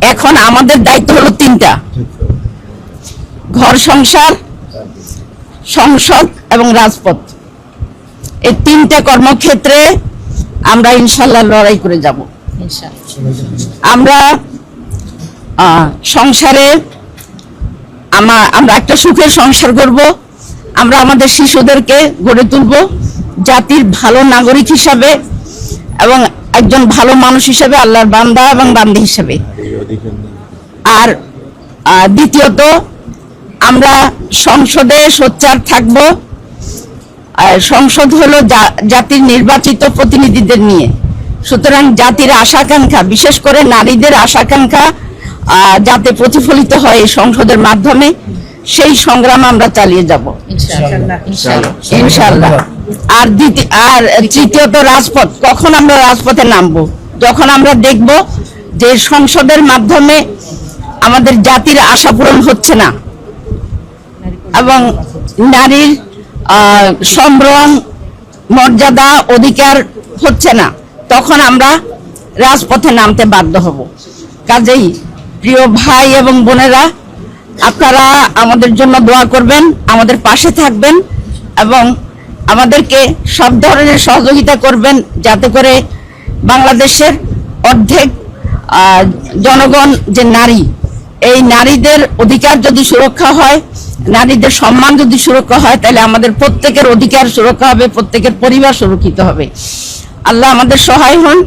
এখন আমাদের দায়িত্ব হলো তিনটা: ঘর সংসার, সংসদ এবং রাজপথ। এই তিনটা কর্মক্ষেত্রে আমরা ইনশাল্লাহ লড়াই করে যাব। আমরা সংসারে আমরা একটা সুখের সংসার করব। আমরা আমাদের শিশুদেরকে গড়ে তুলব জাতির ভালো নাগরিক হিসাবে এবং একজন ভালো মানুষ হিসাবে, আল্লাহর বান্দা এবং বান্দি হিসাবে। আর দ্বিতীয়ত, আমরা সংসদে সোচ্চার থাকব। সংসদ হলো জাতির নির্বাচিত প্রতিনিধিদের নিয়ে। সুতরাং জাতির আশা-আকাঙ্ক্ষা, বিশেষ করে নারীদের আশা-আকাঙ্ক্ষা যাতে প্রতিফলিত হয় এই সংসদের মাধ্যমে, সেই সংগ্রাম আমরা চালিয়ে যাব ইনশাআল্লাহ। আর তৃতীয়ত, রাজপথ। কখন আমরা রাজপথে নামবো? যখন আমরা দেখব যে সংসদের মাধ্যমে আমাদের জাতির আশা পূরণ হচ্ছে না এবং নারীর সম্ভ্রম, মর্যাদা, অধিকার হচ্ছে না, তখন আমরা রাজপথে নামতে বাধ্য হব। কাজেই প্রিয় ভাই এবং বোনেরা, আপনারা আমাদের জন্য দোয়া করবেন, আমাদের পাশে থাকবেন এবং আমাদেরকে সব ধরনের সহযোগিতা করবেন, যাতে করে বাংলাদেশের অর্ধেক জনগণ যে নারী, এই নারীদের অধিকার যদি সুরক্ষা হয়, নারীদের সম্মান যদি সুরক্ষা হয়, তাহলে আমাদের প্রত্যেকের অধিকার সুরক্ষা হবে, প্রত্যেকের পরিবার সুরক্ষিত হবে। আল্লাহ আমাদের সহায় হন।